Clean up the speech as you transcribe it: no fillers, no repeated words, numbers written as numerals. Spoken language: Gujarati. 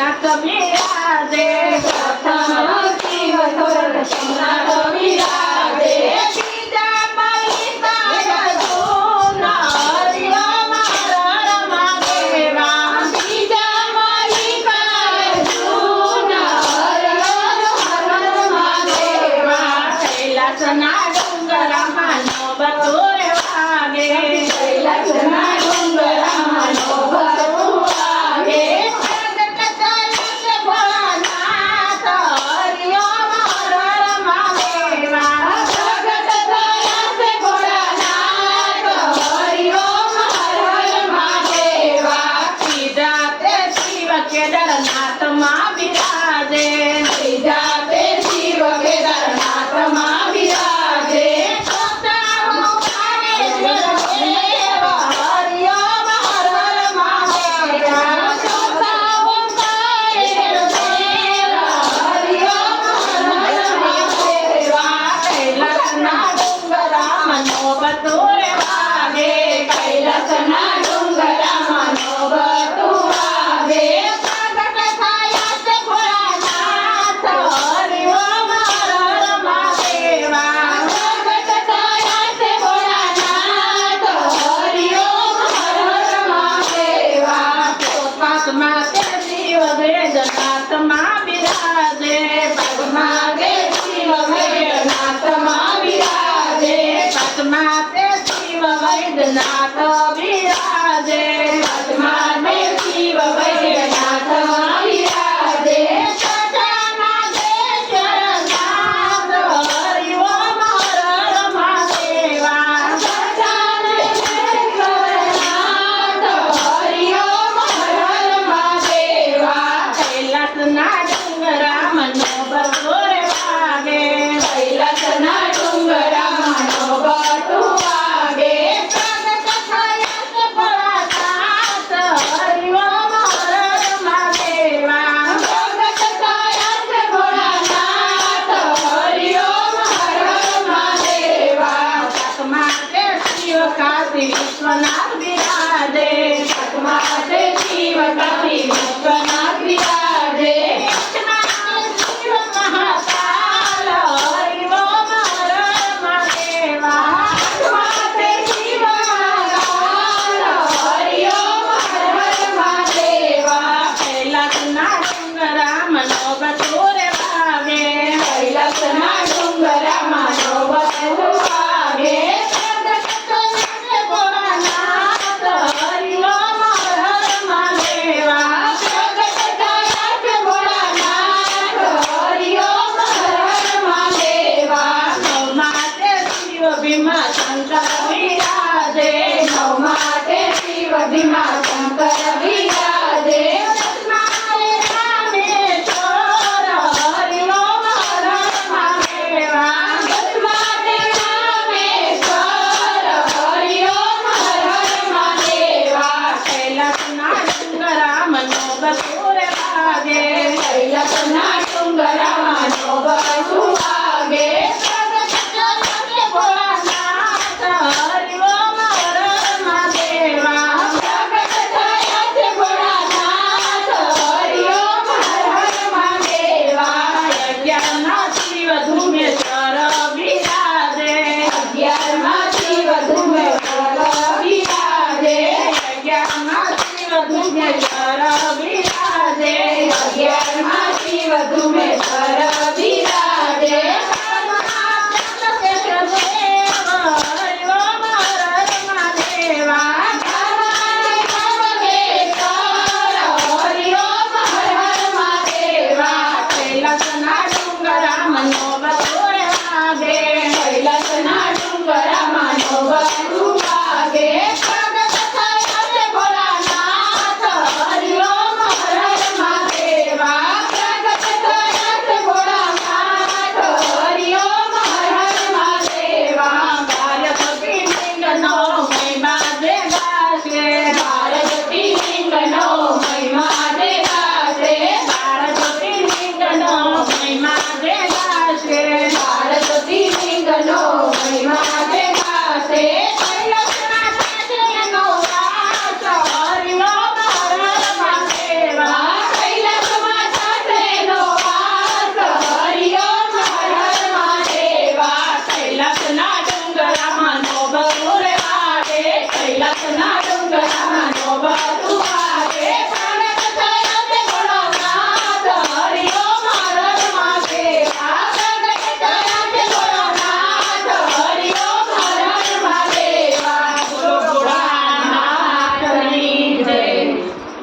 સોમનાથ બિરાજે પ્રથમ શિવ સોરઠ સોમનાથ બિરાજે બીજા મલ્લિકાર્જુન હરિઓમ હર હર મહાદેવા બીજા મલ્લિકાર્જુન હરિઓમ હર હર મહાદેવા કૈલાસના ડુંગરામાં નોબતોરે વાગે કૈલાસના ડુંગરામાં નોબતું વાગે પ્રગટ થયા છે ભોળાનાથ હરિઓમ હર હર મહાદેવા પ્રગટ થયા છે ભોળાનાથ હરિઓમ હર હર મહાદેવા ત્રીજા તે શિવ કેદારનાથમાં બિરાજે ત્રીજા તે શિવ કેદારનાથમાં બિરાજે ચોથા ઓંકારેશ્વર દેવ હરિઓમ હર હર મહાદેવા ચોથા ઓંકારેશ્વર દેવ હરિઓમ હર હર મહાદેવા કૈલાસના ડુંગરામાં નોબતોરે વાગે કૈલાસના ડુંગરામાં નોબતું વાગે પ્રગટ થયા છે ભોળાનાથ હરિઓમ હર હર મહાદેવા પ્રગટ થયા છે ભોળાનાથ હરિઓમ હર હર મહાદેવા પાંચમા તે શિવ વેદનાથમાં બિરાજે પગમાં કે શિવ વૈદ્યનાથમાં બિરાજે પાંચમા તે શિવ વૈદ્યનાથ બિરાજે પગમાં કે શિવ વૈદ્યનાથમાં બિરાજે છઠ્ઠા નાગેશ્વરનાથ હરિઓમ હર હર મહાદેવા સદાનંદેશ્વરનાથ હરિઓમ હર હર મહાદેવા કૈલાસના ડુંગરામાં નોબતોરે વાગે કૈલાસના ડુંગરામાં નોબતું વાગે પ્રગટ થયા છે ભોળાનાથ હરિઓમ હર હર મહાદેવા પ્રગટ થયા છે ભોળાનાથ હરિઓમ હર હર મહાદેવા સાતમા તે શિવ કાશી વિશ્વનાથ બિરાજે પગમાં તે શિવ કાશી વિશ્વનાથ બિરાજે આઠમા શિવ મહાકાલ હરિઓમ હર હર મહાદેવા આઠમા તે શિવ મહાકાલ હરિઓમ હર હર મહાદેવા કૈલાસના ડુંગરામાં નોબતોરે વાગે કૈલાસના ડુંગરામાં નોબતું વાગે પ્રગટ થયા છે ભોળાનાથ હરિઓમ હર હર મહાદેવા પ્રગટ થયા છે ભોળાનાથ હરિઓમ હર હર મહાદેવા નવમા તે શિવ ભીમા શંકર બિરાજે નવમા તે શિવ ભીમા શંકર બિરાજે દસમા રામેશ્વર હરિઓમ હર હર મહાદેવા દસમા તે રામેશ્વર હરિઓમ હર હર મહાદેવા કૈલાસના ડુંગરામાં નોબતોરે વાગે કૈલાસના ડુંગરામાં નોબતું વાગે પ્રગટ થયા છે ભોળાનાથ હરિઓમ હર હર મહાદેવા પ્રગટ થયા છે ભોળાનાથ હરિઓમ હર હર મહાદેવા અગિયારના શિવ ધુમેશ્વર બિરાજે 11માંથી વધુ બિરાજે 11માંથી વધુ ધુમેશ્વર બિરાજે 11માંથી વધુ મેશ્વર બિરાજે